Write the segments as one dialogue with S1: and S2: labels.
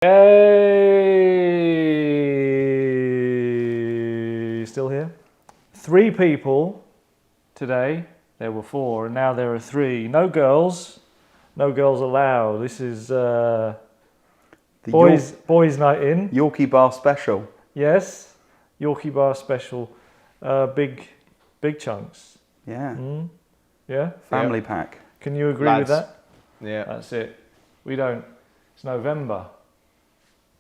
S1: Hey, still here? 3 people today. There were 4, and now there are 3. No girls allowed. This is boys night in.
S2: Yorkie Bar special.
S1: Yes, Yorkie Bar special. Big chunks.
S2: Yeah.
S1: Yeah.
S2: Family pack.
S1: Can you agree with that? Yeah. That's it. We don't. It's November.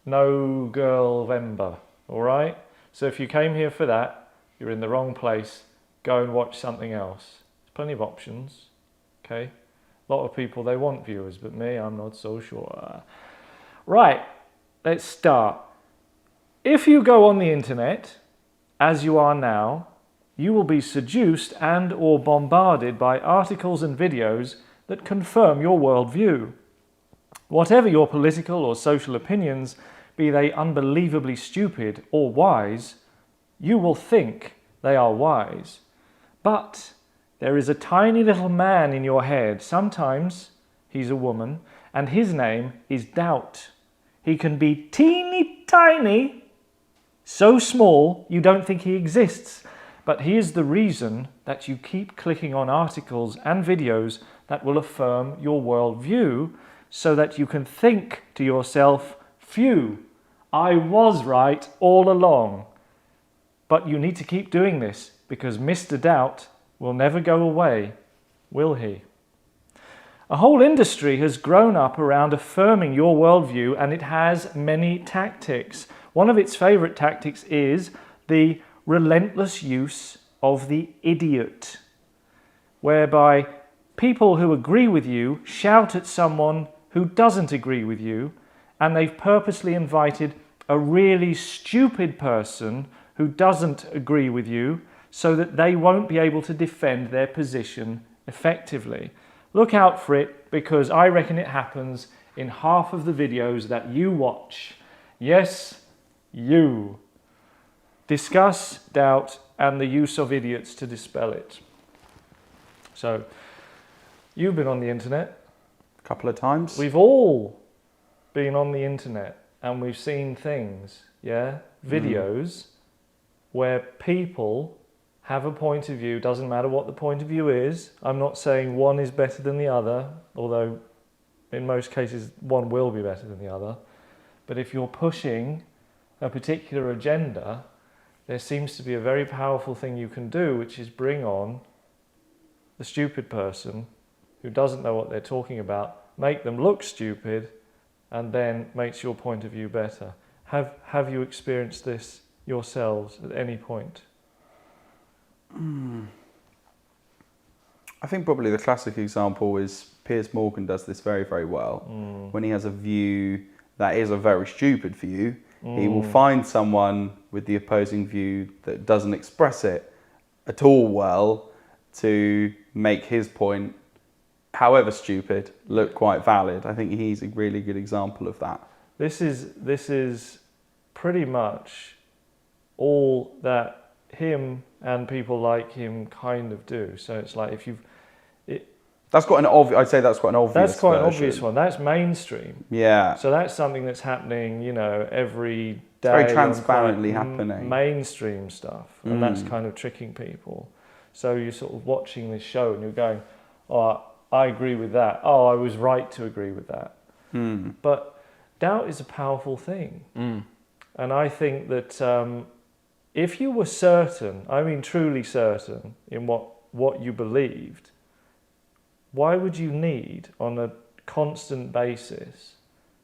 S1: No girl-vember, all right? So if you came here for that, you're in the wrong place. Go and watch something else. There's plenty of options, okay? A lot of people, they want viewers, but me, I'm not so sure. Right, let's start. If you go on the internet, as you are now, you will be seduced and or bombarded by articles and videos that confirm your worldview. Whatever your political or social opinions, be they unbelievably stupid or wise, you will think they are wise. But there is a tiny little man in your head, sometimes he's a woman, and his name is doubt. He can be teeny tiny, so small you don't think he exists, but he is the reason that you keep clicking on articles and videos that will affirm your worldview, so that you can think to yourself, phew, I was right all along. But you need to keep doing this because Mr. Doubt will never go away, will he? A whole industry has grown up around affirming your worldview, and it has many tactics. One of its favorite tactics is the relentless use of the idiot, whereby people who agree with you shout at someone who doesn't agree with you, and they've purposely invited a really stupid person who doesn't agree with you so that they won't be able to defend their position effectively. Look out for it, because I reckon it happens in half of the videos that you watch. Yes, you. Discuss doubt and the use of idiots to dispel it. So, you've been on the internet.
S2: Couple of times.
S1: We've all been on the internet and we've seen things, yeah? Videos where people have a point of view, doesn't matter what the point of view is. I'm not saying one is better than the other, although in most cases one will be better than the other. But if you're pushing a particular agenda, there seems to be a very powerful thing you can do, which is bring on the stupid person who doesn't know what they're talking about, make them look stupid, and then makes your point of view better. Have you experienced this yourselves at any point?
S2: I think probably the classic example is Piers Morgan does this very, very well. When he has a view that is a very stupid view, he will find someone with the opposing view that doesn't express it at all well to make his point, however stupid, look quite valid. I think he's a really good example of that. This
S1: is pretty much all that him and people like him kind of do. So it's like if you've...
S2: That's quite an obvious... I'd say that's quite an obvious
S1: That's quite
S2: version.
S1: an obvious one. That's mainstream.
S2: Yeah.
S1: So that's something that's happening, you know, every day.
S2: It's very transparently happening.
S1: Mainstream stuff. And that's kind of tricking people. So you're sort of watching this show and you're going, oh, I agree with that. Oh, I was right to agree with that. But doubt is a powerful thing. And I think that if you were certain, I mean truly certain, in what you believed, why would you need, on a constant basis,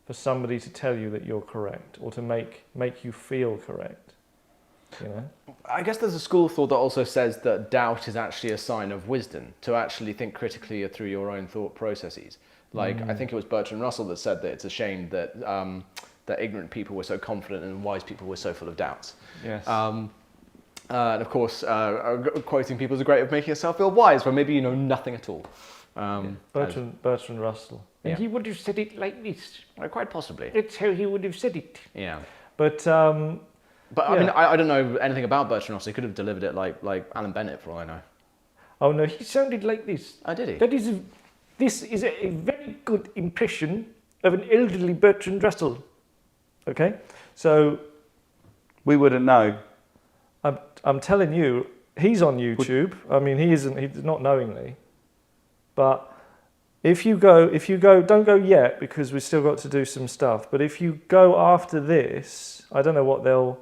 S1: for somebody to tell you that you're correct or to make you feel correct? You know?
S3: I guess there's a school of thought that also says that doubt is actually a sign of wisdom, to actually think critically through your own thought processes. Like, I think it was Bertrand Russell that said that it's a shame that that ignorant people were so confident and wise people were so full of doubts.
S1: Yes.
S3: And of course, quoting people is a great way of making yourself feel wise, when maybe you know nothing at all.
S1: Bertrand Russell.
S4: And he would have said it like this.
S3: Quite possibly.
S4: That's how he would have said it.
S3: Yeah.
S1: But
S3: I mean, I don't know anything about Bertrand Russell. He could have delivered it like Alan Bennett, for all I know.
S1: Oh no, he sounded like this.
S3: Oh, did he?
S4: This is a very good impression of an elderly Bertrand Russell.
S1: Okay, so
S2: We wouldn't know.
S1: I'm telling you, he's on YouTube. I mean, he's not knowingly, but if you go, don't go yet because we've still got to do some stuff. But if you go after this, I don't know what they'll,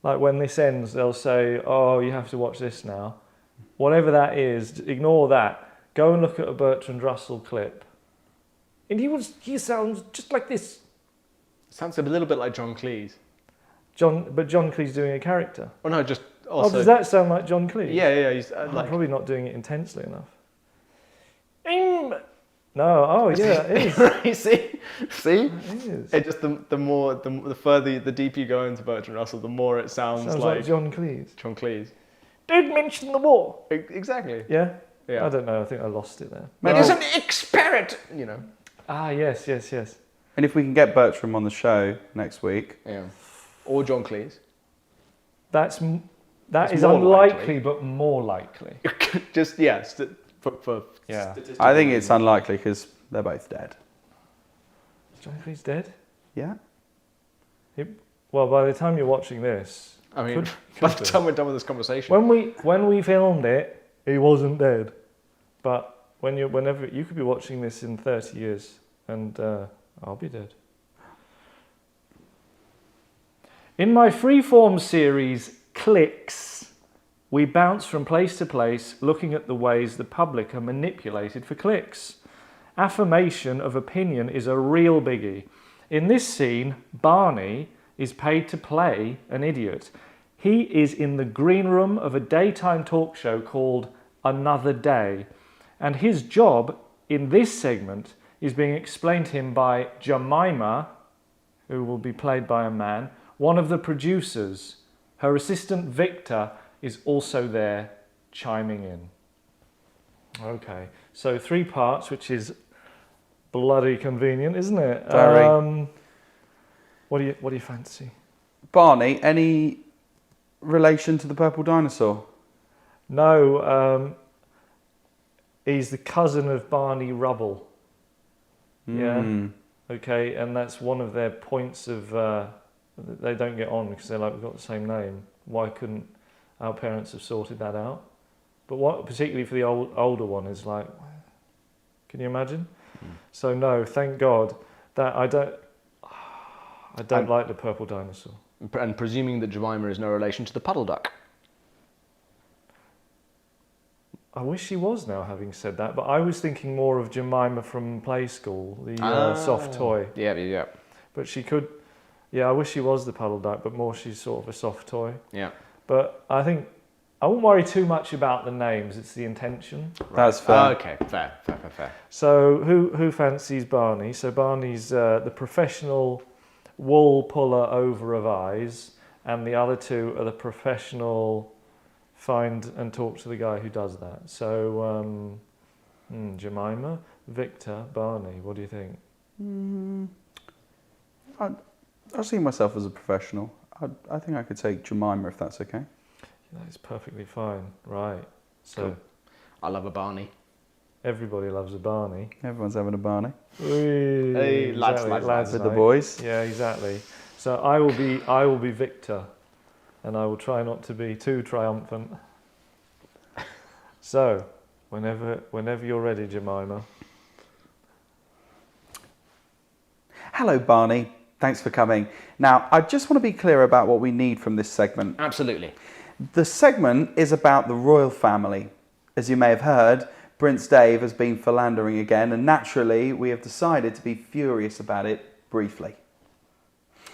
S1: like when this ends, they'll say, oh, you have to watch this now. Whatever that is, ignore that. Go and look at a Bertrand Russell clip. And he sounds just like this.
S3: Sounds a little bit like John Cleese.
S1: But John Cleese doing a character.
S3: Oh no, just also.
S1: Oh, does that sound like John Cleese?
S3: Yeah. He's
S1: I'm
S3: like.
S1: probably not doing it intensely enough. No, oh yeah, it is.
S3: See,
S1: It is.
S3: it just the further, the deeper you go into Bertrand Russell, the more it sounds
S1: Sounds like John Cleese.
S3: John Cleese.
S1: Don't mention the war.
S3: Exactly.
S1: Yeah?
S3: Yeah.
S1: I don't know, I think I lost it there.
S3: It is an experiment, you know.
S1: Ah, yes.
S2: And if we can get Bertram on the show next week,
S3: Yeah. Or John Cleese.
S1: That
S3: It's
S1: is
S3: more
S1: unlikely,
S3: likely.
S1: but more likely.
S3: Just for
S1: Yeah.
S2: I think it's unlikely because they're both dead.
S1: Is John Cleese dead?
S2: Yeah?
S1: Well, by the time you're watching this,
S3: I mean,
S1: Could
S3: by the
S1: be.
S3: time we're done with this conversation,
S1: when we filmed it, he wasn't dead. But whenever you could be watching this in 30 years, and I'll be dead. In my freeform series, Clicks, we bounce from place to place looking at the ways the public are manipulated for clicks. Affirmation of opinion is a real biggie. In this scene, Barney is paid to play an idiot. He is in the green room of a daytime talk show called Another Day, and his job in this segment is being explained to him by Jemima, who will be played by a man, one of the producers. Her assistant Victor is also there chiming in. Okay, so 3 parts, which is bloody convenient, isn't it?
S2: Very.
S1: What do you fancy?
S2: Barney, any relation to the purple dinosaur?
S1: No, he's the cousin of Barney Rubble. Yeah.
S2: Mm.
S1: Okay, and that's one of their points of they don't get on because they're like, we've got the same name. Why couldn't our parents have sorted that out? But what, particularly for the older one, is like, can you imagine? So no, thank God that I don't like the purple dinosaur.
S3: and presuming that Jemima is no relation to the puddle duck.
S1: I wish she was now, having said that, but I was thinking more of Jemima from Play School, the soft toy.
S3: Yeah.
S1: But she could, yeah, I wish she was the puddle duck, but more she's sort of a soft toy.
S3: Yeah.
S1: But I think I won't worry too much about the names, it's the intention.
S2: That's fair.
S3: Okay, fair.
S1: So who fancies Barney? So Barney's the professional wool puller over of eyes, and the other 2 are the professional find and talk to the guy who does that. So Jemima, Victor, Barney, what do you think?
S2: I see myself as a professional. I think I could take Jemima if that's okay.
S1: That is perfectly fine, right? So
S3: Cool. I love a Barney.
S1: everybody loves a Barney.
S2: Everyone's having a Barney.
S3: Hey, lads, lads.
S2: With the
S1: night.
S2: boys.
S1: Yeah, exactly. So I will be Victor, and I will try not to be too triumphant. So, whenever you're ready, Jemima.
S2: Hello, Barney. Thanks for coming. Now, I just want to be clear about what we need from this segment.
S3: Absolutely.
S2: The segment is about the royal family. As you may have heard, Prince Dave has been philandering again, and naturally, we have decided to be furious about it briefly.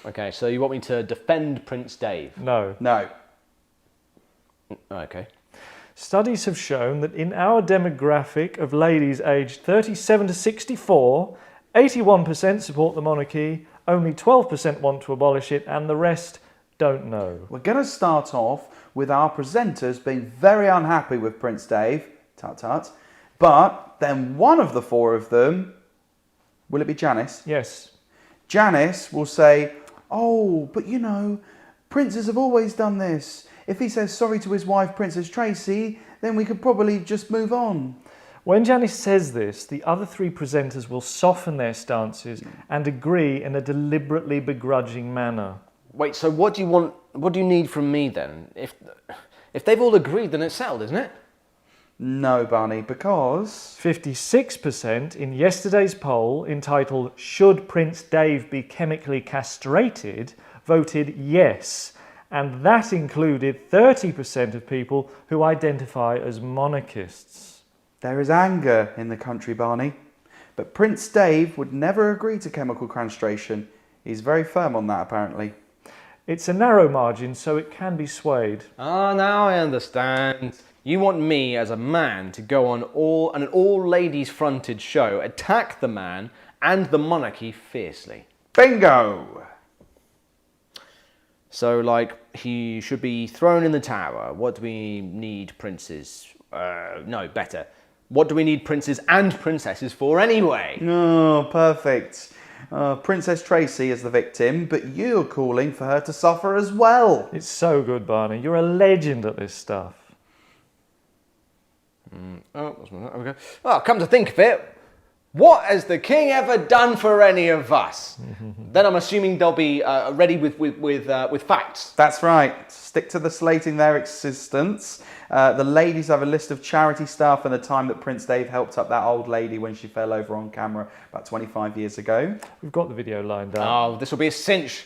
S3: Okay, so you want me to defend Prince Dave?
S1: No.
S2: No.
S3: Okay.
S1: Studies have shown that in our demographic of ladies aged 37 to 64, 81% support the monarchy, only 12% want to abolish it, and the rest don't know.
S2: We're going to start off with our presenters being very unhappy with Prince Dave, tut, but then one of the 4 of them, will it be Janice?
S1: Yes.
S2: Janice will say, oh, but you know, princes have always done this. If he says sorry to his wife, Princess Tracy, then we could probably just move on.
S1: When Janice says this, the other three presenters will soften their stances and agree in a deliberately begrudging manner.
S3: Wait, so what do you want? What do you need from me then? If they've all agreed, then it's settled, isn't it?
S2: No, Barney, because
S1: 56% in yesterday's poll entitled "Should Prince Dave be chemically castrated?" voted yes, and that included 30% of people who identify as monarchists.
S2: there is anger in the country, Barney. But Prince Dave would never agree to chemical castration. He's very firm on that, apparently.
S1: It's a narrow margin, so it can be swayed.
S3: Ah, now I understand. You want me as a man to go on an all-ladies fronted show, attack the man and the monarchy fiercely.
S2: Bingo!
S3: So, like, he should be thrown in the tower. What do we need princes? No, better. What do we need princes and princesses for anyway?
S2: Oh, perfect. Princess Tracy is the victim, but you're calling for her to suffer as well.
S1: It's so good, Barney. You're a legend at this stuff.
S3: Okay. Oh, come to think of it, what has the king ever done for any of us? Then I'm assuming they'll be ready with facts.
S2: That's right. Stick to the slating their existence. The ladies have a list of charity staff and the time that Prince Dave helped up that old lady when she fell over on camera about 25 years ago.
S1: We've got the video lined up.
S3: Oh, this will be a cinch.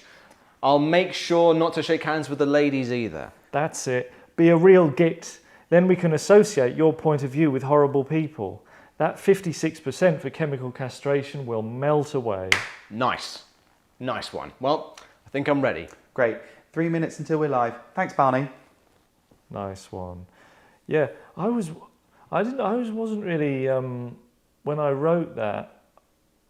S3: I'll make sure not to shake hands with the ladies either.
S1: That's it. Be a real git. Then we can associate your point of view with horrible people. That 56% for chemical castration will melt away.
S3: Nice. Nice one. Well, I think I'm ready.
S2: Great. 3 minutes until we're live. Thanks, Barney.
S1: Nice one. Yeah, I wasn't really, when I wrote that,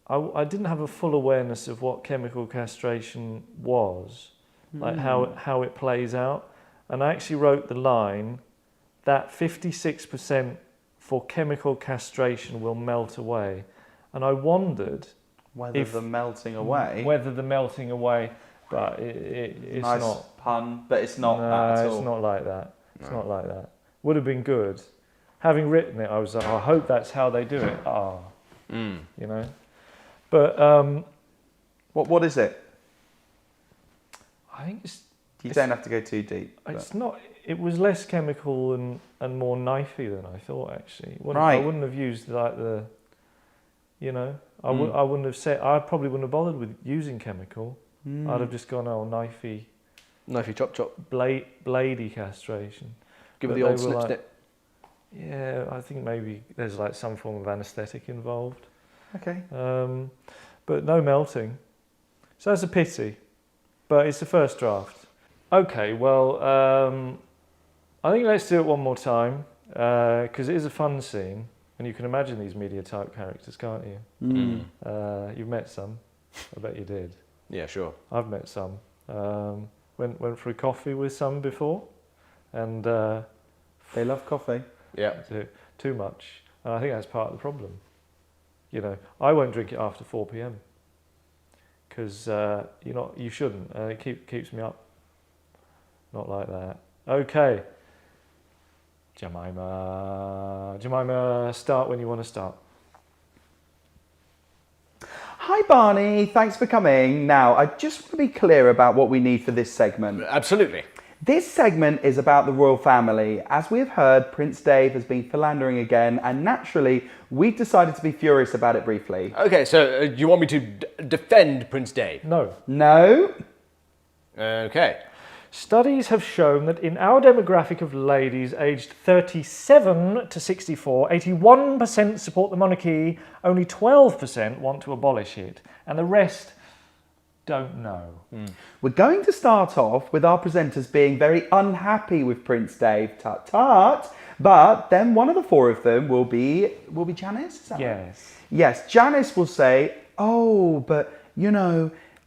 S1: I didn't have a full awareness of what chemical castration was, like how it plays out. And I actually wrote the line that 56% for chemical castration will melt away. And I wondered
S2: Whether the melting away.
S1: But it's
S2: nice
S1: not.
S2: pun, but it's not
S1: No,
S2: that at all.
S1: it's not like that. It's not like that. Would have been good. Having written it, I was like, I hope that's how they do it. You know. But
S2: What is it?
S1: I think
S2: You don't have to go too deep.
S1: it's not. It was less chemical and more knifey than I thought. Actually, I
S2: Right.
S1: wouldn't have used like the. You know, I wouldn't have said. I probably wouldn't have bothered with using chemical. I'd have just gone, knifey.
S3: Knifey chop chop.
S1: Bladey castration.
S3: Give it
S1: But
S3: the old
S1: they were
S3: snip
S1: like-
S3: snip.
S1: Yeah, I think maybe there's like some form of anaesthetic involved.
S2: Okay.
S1: But no melting. So that's a pity. But it's the first draft. Okay, well, I think let's do it one more time because it is a fun scene. And you can imagine these media type characters, can't you? You've met some. I bet you did.
S3: Yeah, sure.
S1: I've met some. Went for a coffee with some before, and
S2: They love coffee.
S3: Yeah.
S1: too much. And I think that's part of the problem. You know, I won't drink it after 4 p.m. because you shouldn't. It keeps me up. Not like that. Okay. Jemima, start when you want to start.
S2: Hi, Barney. Thanks for coming. Now, I just want to be clear about what we need for this segment.
S3: Absolutely.
S2: This segment is about the royal family. As we have heard, Prince Dave has been philandering again, and naturally, we've decided to be furious about it briefly.
S3: Okay, so you want me to defend Prince Dave?
S1: No.
S2: No?
S3: Okay.
S1: Studies have shown that in our demographic of ladies aged 37 to 64, 81% support the monarchy, only 12% want to abolish it, and the rest don't know.
S2: We're going to start off with our presenters being very unhappy with Prince Dave, tut-tut, but then one of the four of them will be Janice? Is that right?
S1: Yes.
S2: Yes, Janice will say, oh, but,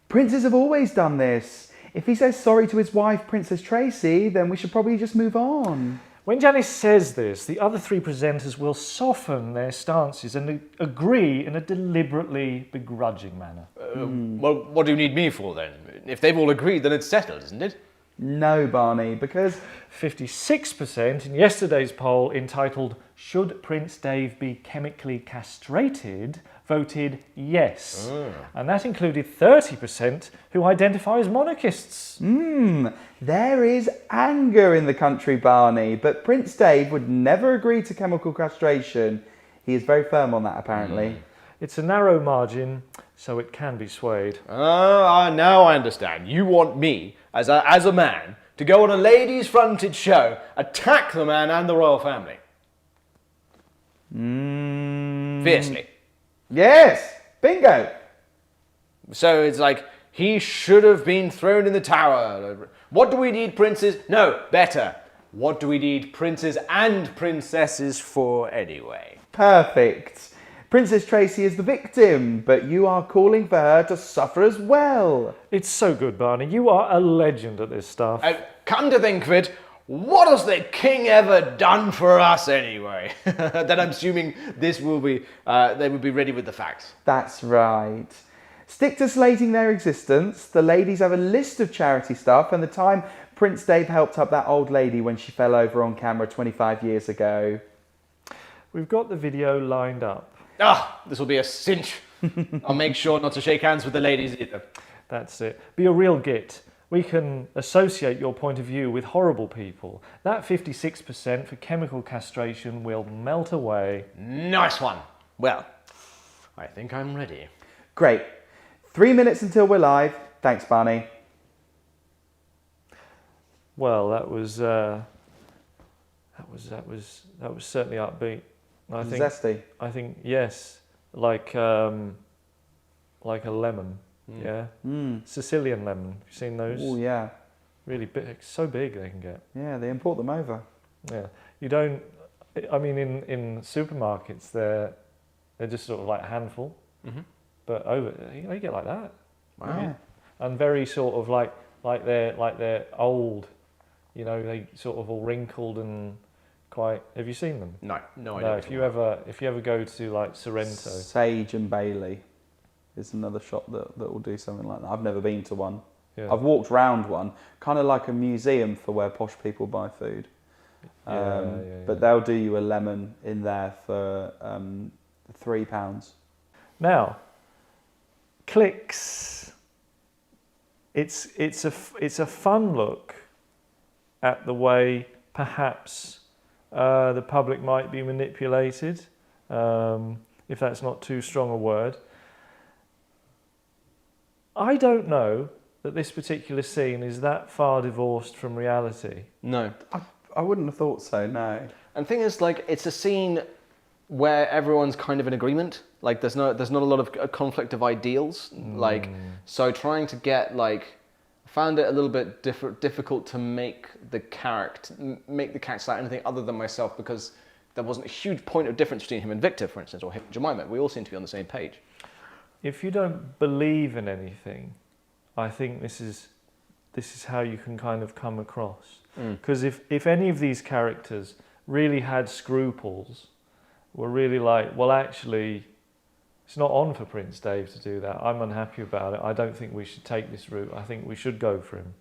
S2: princes have always done this. If he says sorry to his wife, Princess Tracy, then we should probably just move on.
S1: When Janice says this, the other three presenters will soften their stances and agree in a deliberately begrudging manner.
S3: Well, what do you need me for then? If they've all agreed, then it's settled, isn't it?
S2: No, Barney, because
S1: 56% in yesterday's poll entitled "Should Prince Dave be chemically castrated?" voted yes. And that included 30% who identify as monarchists.
S2: there is anger in the country, Barney, but Prince Dave would never agree to chemical castration. He is very firm on that, apparently.
S1: It's a narrow margin, so it can be swayed.
S3: Now I understand. You want me, as a man, to go on a ladies' fronted show, attack the man and the royal family. Fiercely.
S2: Yes, bingo.
S3: So it's like, he should have been thrown in the tower. What do we need princes? No, better. What do we need princes and princesses for anyway?
S2: Perfect. Princess Tracy is the victim, but you are calling for her to suffer as well.
S1: It's so good, Barney. You are a legend at this stuff.
S3: Come to think of it, what has the king ever done for us anyway? Then I'm assuming this will be, they will be ready with the facts.
S2: That's right. Stick to slating their existence. The ladies have a list of charity stuff and the time Prince Dave helped up that old lady when she fell over on camera 25 years ago.
S1: We've got the video lined up.
S3: This will be a cinch. I'll make sure not to shake hands with the ladies either.
S1: That's it. Be a real git. We can associate your point of view with horrible people. That 56% for chemical castration will melt away.
S3: Nice one. Well, I think I'm ready.
S2: Great. 3 minutes until we're live. Thanks, Barney.
S1: Well, that was certainly upbeat.
S2: Zesty.
S1: I think yes, like a lemon. Yeah. Sicilian lemon. Have you seen those?
S2: Oh, yeah.
S1: Really big, so big they can get.
S2: Yeah, they import them over.
S1: Yeah. You don't, I mean, in supermarkets, they're just sort of like a handful. But over, they get like that.
S3: Wow.
S2: Yeah.
S1: And very sort of like they're old, you know, they sort of all wrinkled and quite. Have you seen them?
S3: No idea.
S1: No. If you ever go to like Sorrento,
S2: Sage and Bailey is another shop that will do something like that. I've never been to one.
S1: yeah.
S2: I've walked round one, kind of like a museum for where posh people buy food. But they'll do you a lemon in there for £3.
S1: Now, clicks. It's a fun look at the way perhaps the public might be manipulated, if that's not too strong a word. I don't know that this particular scene is that far divorced from reality.
S3: No.
S2: I wouldn't have thought so, no.
S3: And the thing is, like, it's a scene where everyone's kind of in agreement. Like, there's not a lot of conflict of ideals. Like, so trying to get, like, I found it a little bit difficult to make the character like anything other than myself, because there wasn't a huge point of difference between him and Victor, for instance, or him and Jemima. We all seem to be on the same page.
S1: If you don't believe in anything, I think this is how you can kind of come across. Because if any of these characters really had scruples, were really like, well, actually, it's not on for Prince Dave to do that. I'm unhappy about it. I don't think we should take this route. I think we should go for him.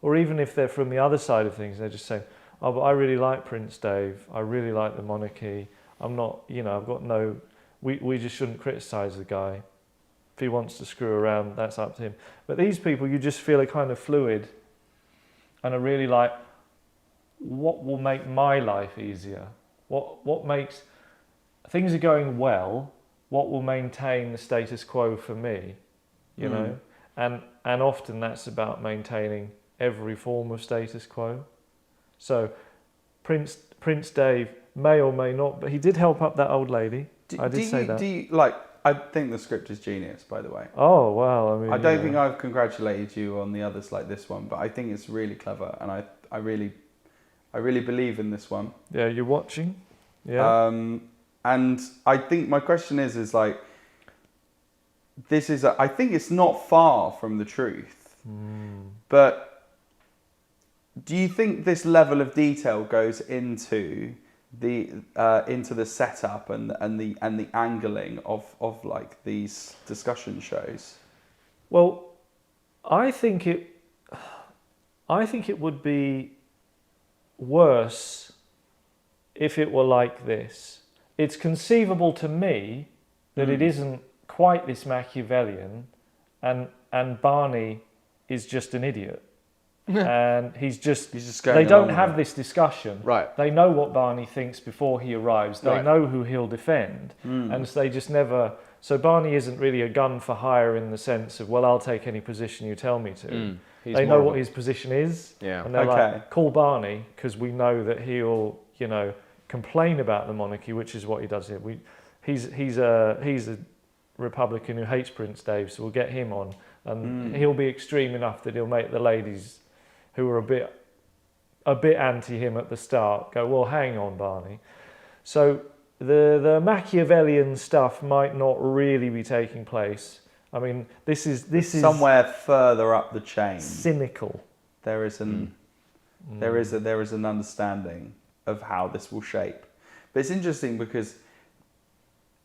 S1: Or even if they're from the other side of things, they're just saying, oh, but I really like Prince Dave. I really like the monarchy. I'm not, I've got no, we just shouldn't criticise the guy. If he wants to screw around, that's up to him. But these people, you just feel are kind of fluid and are really like, what will make my life easier? What makes, things are going well, what will maintain the status quo for me, you know? And often that's about maintaining every form of status quo. So Prince Dave may or may not, but he did help up that old lady. I did say that.
S2: I think the script is genius, by the way.
S1: Oh, wow. I mean,
S2: I don't think I've congratulated you on the others like this one, but I think it's really clever, and I really believe in this one.
S1: Yeah, you're watching? Yeah.
S2: And I think my question is like, I think it's not far from the truth, but do you think this level of detail goes into the setup and the angling of like these discussion shows?
S1: Well, I think I think it would be worse if it were like this. It's conceivable to me that it isn't quite this Machiavellian, and Barney is just an idiot. And he's just
S2: going
S1: they don't
S2: along
S1: have
S2: with
S1: this discussion.
S3: Right.
S1: They know what Barney thinks before he arrives. They
S3: Right.
S1: know who he'll defend. And so they just never... So Barney isn't really a gun for hire in the sense of, well, I'll take any position you tell me to.
S3: He's
S1: They
S3: more
S1: know
S3: of
S1: what
S3: a-
S1: his position is.
S3: Yeah.
S1: And they're
S2: Okay.
S1: like, call Barney, because we know that he'll, complain about the monarchy, which is what he does here. He's a Republican who hates Prince Dave, so we'll get him on. And he'll be extreme enough that he'll make the ladies who are a bit anti him at the start go, well, hang on, Barney. So the Machiavellian stuff might not really be taking place. I mean, this is
S2: somewhere further up the chain.
S1: cynical.
S2: There is an understanding of how this will shape. But it's interesting because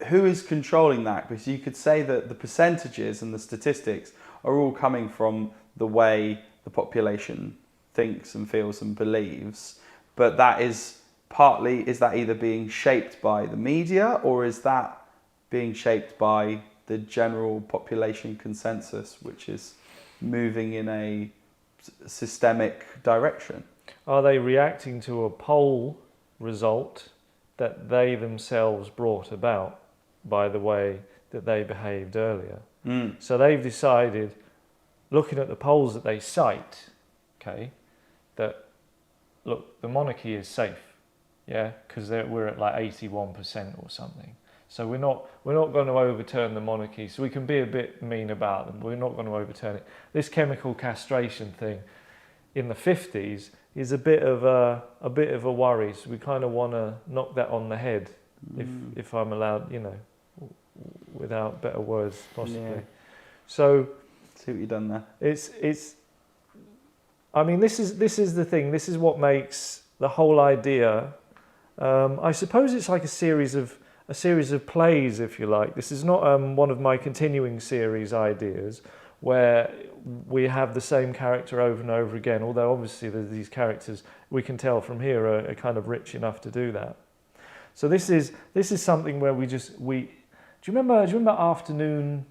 S2: who is controlling that? Because you could say that the percentages and the statistics are all coming from the way the population thinks and feels and believes, but that is that either being shaped by the media, or is that being shaped by the general population consensus, which is moving in a systemic direction?
S1: Are they reacting to a poll result that they themselves brought about by the way that they behaved earlier? So they've decided, looking at the polls that they cite, okay, that look, the monarchy is safe, yeah, because we're at like 81% or something. So we're not going to overturn the monarchy. So we can be a bit mean about them, but we're not going to overturn it. This chemical castration thing in the 50s is a bit of a worry. So we kind of want to knock that on the head, if I'm allowed, without better words possibly.
S2: Yeah.
S1: So
S2: See what you've done there.
S1: it's I mean, this is the thing. This is what makes the whole idea. I suppose it's like a series of plays, if you like. This is not one of my continuing series ideas where we have the same character over and over again. Although obviously these characters, we can tell from here, are kind of rich enough to do that. So this is something where do you remember the afternoon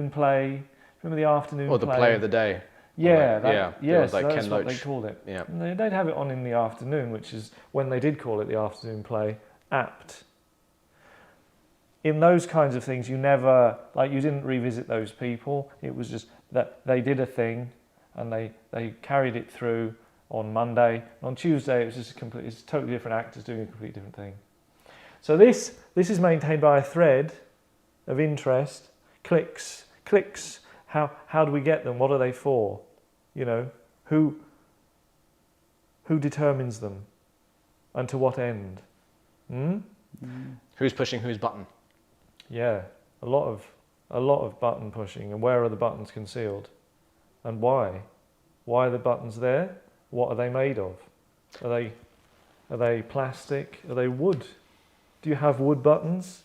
S1: play? Remember the afternoon play?
S3: Or the play of the day.
S1: Yeah,
S3: Like
S1: that's
S3: Ken
S1: what they
S3: Loach.
S1: called it.
S3: Yeah.
S1: And they'd have it on in the afternoon, which is when they did call it the afternoon play, apt. In those kinds of things, you didn't revisit those people. It was just that they did a thing and they carried it through on Monday. On Tuesday, it was just it's totally different actors doing a completely different thing. So this is maintained by a thread of interest, clicks. How do we get them? What are they for? Who determines them, and to what end?
S3: Who's pushing whose button?
S1: Yeah, a lot of button pushing. And where are the buttons concealed? And why? Why are the buttons there? What are they made of? Are they plastic? Are they wood? Do you have wood buttons?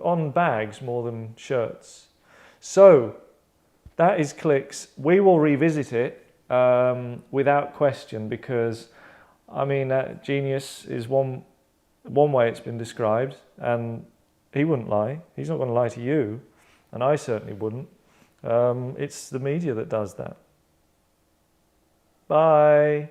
S1: On bags more than shirts. So that is clicks. We will revisit it without question, because I mean genius is one way it's been described, and he wouldn't lie. He's not going to lie to you, and I certainly wouldn't. It's the media that does that. Bye.